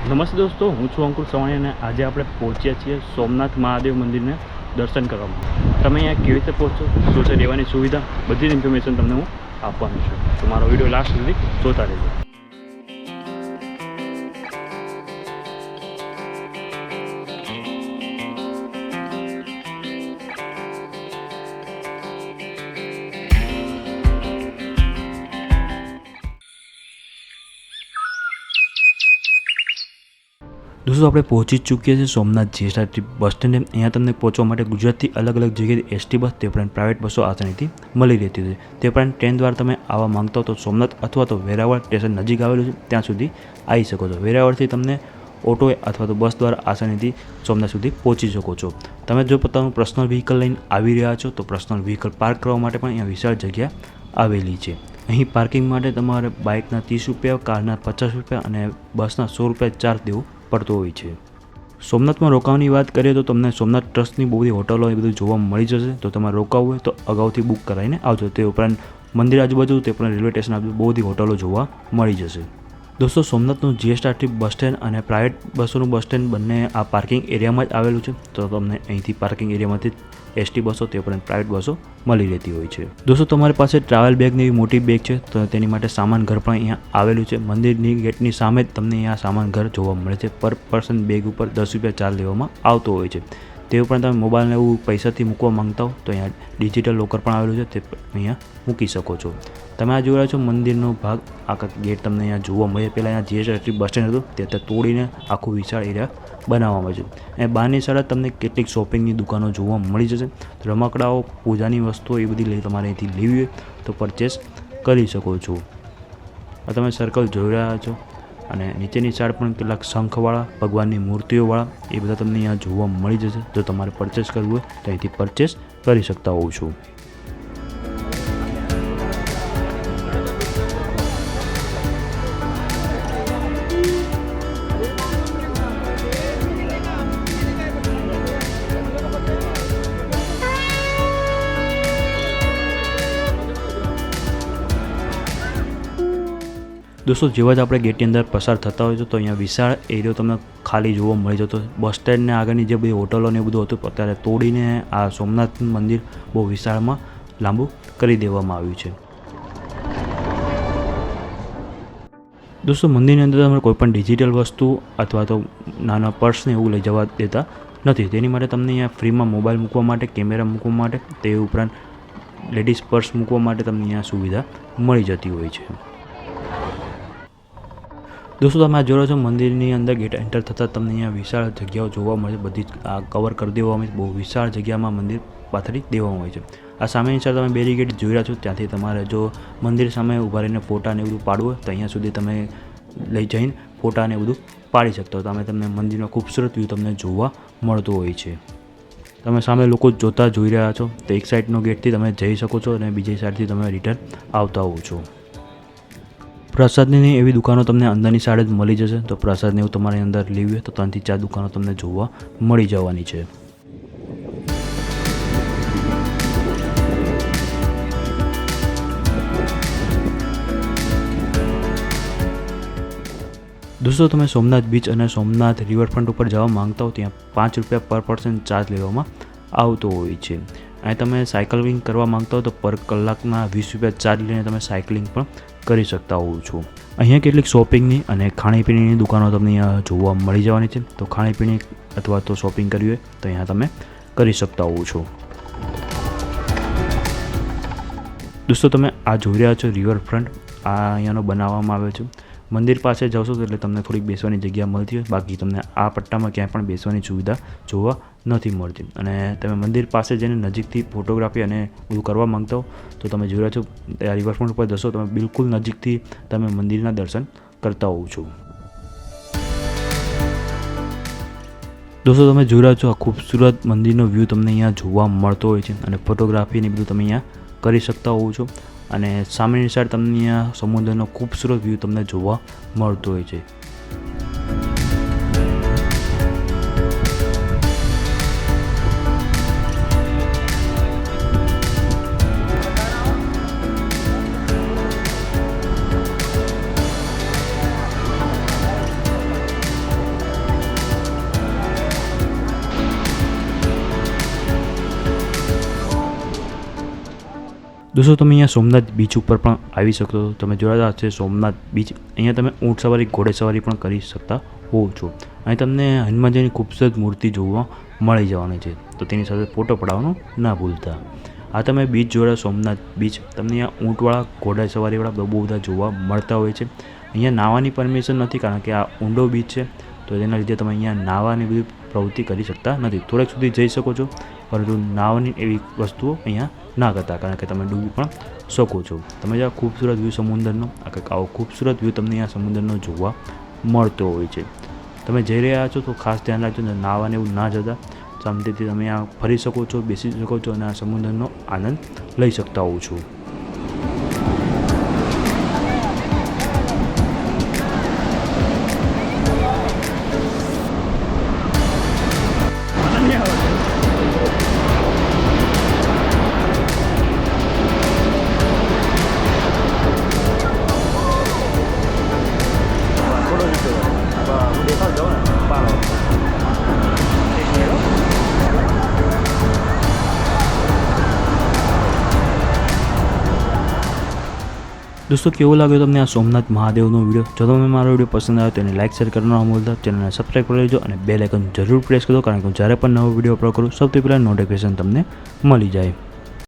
નમસ્તે દોસ્તો, હું છું અંકુર સવાણી અને આજે આપણે પહોંચ્યા છીએ સોમનાથ મહાદેવ મંદિરને દર્શન કરવા માટે. તમે અહીંયા કેવી રીતે પહોંચો, શું છે રહેવાની સુવિધા, બધી જ ઇન્ફોર્મેશન તમને હું આપવાનું છું. તો મારો વિડીયો લાસ્ટ સુધી જોતા રહેજો. દોસ્તો, આપણે પહોંચી ચૂક્યા છીએ સોમનાથ જીએસઆરટી બસ સ્ટેન્ડ. અહીંયા તમને પહોંચવા માટે ગુજરાતથી અલગ અલગ જગ્યાએ એસટી બસ તે ઉપરાંત પ્રાઇવેટ બસો આસાનીથી મળી રહેતી હોય છે. તે ઉપરાંત ટ્રેન દ્વારા તમે આવવા માંગતા હો તો સોમનાથ અથવા તો વેરાવળ સ્ટેશન નજીક આવેલું છે ત્યાં સુધી આવી શકો છો. વેરાવળથી તમને ઓટો અથવા તો બસ દ્વારા આસાનીથી સોમનાથ સુધી પહોંચી શકો છો. તમે જો પોતાનું પર્સનલ વ્હીકલ લઈને આવી રહ્યા છો તો પર્સનલ વ્હીકલ પાર્ક કરવા માટે પણ અહીંયા વિશાળ જગ્યા આવેલી છે. અહીં પાર્કિંગ માટે તમારે બાઇકના 30 રૂપિયા, કારના 50 રૂપિયા અને બસના 100 રૂપિયા ચાર્જ દેવું પડતો હોય છે. સોમનાથમાં રોકાવાની વાત કરીએ તો તમને સોમનાથ ટ્રસ્ટની બહુ બધી હોટલો એ બધું જોવા મળી જશે. તો તમારે રોકાવું હોય તો અગાઉથી બુક કરાવીને આવજો. તે ઉપરાંત મંદિર આજુબાજુ તે ઉપરાંત રેલવે સ્ટેશન આજુ બહુ બધી હોટલો જોવા મળી જશે. દોસ્તો, સોમનાથનું જીએસઆરટી બસ સ્ટેન્ડ અને પ્રાઇવેટ બસોનું બસ સ્ટેન્ડ બંને આ પાર્કિંગ એરિયામાં જ આવેલું છે. તો તમને અહીંથી પાર્કિંગ એરિયામાંથી એસટી બસો તે ઉપરાંત પ્રાઇવેટ બસો મળી રહેતી હોય છે. દોસ્તો, તમારી પાસે ટ્રાવેલ બેગની એવી મોટી બેગ છે તો તેની માટે સામાન ઘર પણ અહીંયા આવેલું છે. મંદિરની ગેટની સામે જ તમને અહીંયા સામાન ઘર જોવા મળે છે. પર પર્સન બેગ ઉપર 10 રૂપિયા ચાર્જ લેવામાં આવતો હોય છે. તે ઉપરાંત તમે મોબાઈલને એવું પૈસાથી મૂકવા માંગતા હો તો અહીંયા ડિજિટલ લોકર પણ આવેલું છે, તે અહીંયા મૂકી શકો છો. તમે આ જોઈ રહ્યા છો મંદિરનો ભાગ. આખા ગેટ તમને અહીંયા જોવા મળે. પહેલાં અહીંયા જીએસઆરટી બસ સ્ટેન્ડ હતું તે અત્યારે તોડીને આખું વિશાળ એરિયા બનાવવામાં છે. અને બહારની સાઈડ તમને કેટલીક શોપિંગની દુકાનો જોવા મળી જશે. રમકડાઓ, પૂજાની વસ્તુઓ એ બધી તમારે અહીંથી લેવી હોય તો પરચેસ કરી શકો છો. આ તમે સર્કલ જોઈ રહ્યા છો અને નીચેની સાઈડ પણ કેટલાક શંખવાળા, ભગવાનની મૂર્તિઓવાળા એ બધા તમને અહીંયા જોવા મળી જશે. જો તમારે પરચેસ કરવું હોય તો અહીંથી પરચેસ કરી શકતા હોવ છો. દોસ્તો, જેવા જ આપણે ગેટની અંદર પસાર થતા હોય તો અહીંયા વિશાળ એરિયો તમને ખાલી જોવા મળી જતો. બસ સ્ટેન્ડને આગળની જે બધી હોટલો ને એ બધું હતું અત્યારે તોડીને આ સોમનાથ મંદિર બહુ વિશાળમાં લાંબુ કરી દેવામાં આવ્યું છે. દોસ્તો, મંદિરની અંદર તમે કોઈપણ ડિજિટલ વસ્તુ અથવા તો નાના પર્સને એવું લઈ જવા દેતા નથી. તેની માટે તમને અહીંયા ફ્રીમાં મોબાઈલ મૂકવા માટે, કેમેરા મૂકવા માટે, તે ઉપરાંત લેડીઝ પર્સ મૂકવા માટે તમને અહીંયા સુવિધા મળી જતી હોય છે. દોસ્તો, તમે આ જોડો છો મંદિરની અંદર ગેટ એન્ટર થતાં તમને અહીંયા વિશાળ જગ્યાઓ જોવા મળે. બધી આ કવર કરી દેવામાં આવે. બહુ વિશાળ જગ્યામાં મંદિર પાથરી દેવામાં આવે છે. આ સામેની સાઈડ તમે બેરીગેટ જોઈ રહ્યા છો. ત્યાંથી તમારે જો મંદિર સામે ઊભા રહીને ફોટા ને બધું પાડવું હોય તો અહીંયા સુધી તમે લઈ જઈને ફોટા ને બધું પાડી શકતા હો. તમને મંદિરનો ખૂબસૂરત વ્યૂ તમને જોવા મળતો હોય છે. તમે સામે લોકો જોતા જોઈ રહ્યા છો તો એક સાઈડનો ગેટથી તમે જઈ શકો છો અને બીજી સાઈડથી તમે રિટર્ન આવતા હોવ છો. પ્રસાદની એવી દુકાનો તમને અંદરની સાઈડ જ મળી જશે. તો પ્રસાદને એવું તમારે અંદર લેવી હોય તો 3 થી 4 દુકાનો તમને જોવા મળી જવાની છે. દોસ્તો, તમે સોમનાથ બીચ અને સોમનાથ રિવરફ્રન્ટ ઉપર જવા માંગતા હો ત્યાં 5 રૂપિયા પર પર્સન ચાર્જ લેવામાં આવતો હોય છે. અને તમે સાયકલિંગ કરવા માંગતા હો તો પર કલાકના 20 રૂપિયા ચાર્જ લઈને તમે સાયકલિંગ પણ કરી શકતા હોવ છો. અહીંયા કેટલીક શોપિંગની અને ખાણીપીણીની દુકાનો તમને અહીંયા જોવા મળી જવાની છે. તો ખાણીપીણી અથવા તો શોપિંગ કરવી હોય તો અહીંયા તમે કરી શકતા હોવ છો. દોસ્તો, તમે આ જોઈ રહ્યા છો રિવરફ્રન્ટ. આ અહીંયાનો બનાવવામાં આવ્યો છે. મંદિર પાસે જશો તો એટલે તમને થોડીક બેસવાની જગ્યા મળતી હોય. બાકી તમને આ પટ્ટામાં ક્યાંય પણ બેસવાની સુવિધા જોવા નથી મળતી. અને તમે મંદિર પાસે જઈને નજીકથી ફોટોગ્રાફી અને બધું કરવા માંગતા હો તો તમે જોઈ રહ્યા છો રિવરફ્રન્ટ ઉપર જશો તમે બિલકુલ નજીકથી તમે મંદિરના દર્શન કરતા હોવ છો. દોસ્તો, તમે જોઈ રહ્યા છો આ ખૂબસૂરત મંદિરનો વ્યૂ તમને અહીંયા જોવા મળતો હોય છે અને ફોટોગ્રાફી ને બધું તમે અહીંયા કરી શકતા હોવ છો. અને સામેની સાઈડ તમને અહીંયા સમુદ્રનો ખૂબસૂરત વ્યૂ તમને જોવા મળતો હોય છે. દોસ્તો તમે અહીંયા સોમનાથ બીચ ઉપર પણ આવી શકો છો. તમે જોયા હશે સોમનાથ બીચ. અહીંયા તમે ઊંટ સવારી ઘોડે સવારી પણ કરી શકતા હોવ છો. અહીં તમને હનુમાનજીની ખૂબસૂરત મૂર્તિ જોવા મળી જવાની છે, તો તેની સાથે ફોટો પડાવવાનો ના ભૂલતા. આ તમે બીચ જોયા સોમનાથ બીચ. તમને અહીંયા ઊંટવાળા ઘોડા સવારીવાળા બહુ બધા જોવા મળતા હોય છે. અહીંયા નાહવાની પરમિશન નથી, કારણ કે આ ઊંડો બીચ છે, તો તેના લીધે તમે અહીંયા નાહવાની બધી પ્રવૃત્તિ કરી શકતા નથી. થોડેક સુધી જઈ શકો છો, પરંતુ નાહવાની એવી વસ્તુઓ અહીંયા ના કરતા, કારણ કે તમે ડૂબી પણ શકો છો. તમે જ્યાં ખૂબસૂરત વ્યૂ સમુદ્રનો, આવો ખૂબસૂરત વ્યૂ તમને અહીંયા સમુદ્રનો જોવા મળતો હોય છે. તમે જઈ રહ્યા છો તો ખાસ ધ્યાન રાખજો, નાહવાને એવું ના જતા. શાંતિથી તમે આ ફરી શકો છો, બેસી શકો છો અને આ સમુદ્રનો આનંદ લઈ શકતા હોવ છો. દોસ્તો કેવો લાગ્યો તમને આ સોમનાથ મહાદેવનો વિડીયો? જો તમને મારો વિડીયો પસંદ આવ્યો તો એને લાઇક શેર કરવાનો ન ભૂલતા. ચેનલને સબસ્ક્રાઈબ કરી લેજો અને બેલ આઇકન જરૂર પ્રેસ કરો, કારણ કે હું જ્યારે પણ નવો વિડીયો અપલોડ કરું સૌથી પહેલાં નોટિફિકેશન તમને મળી જાય.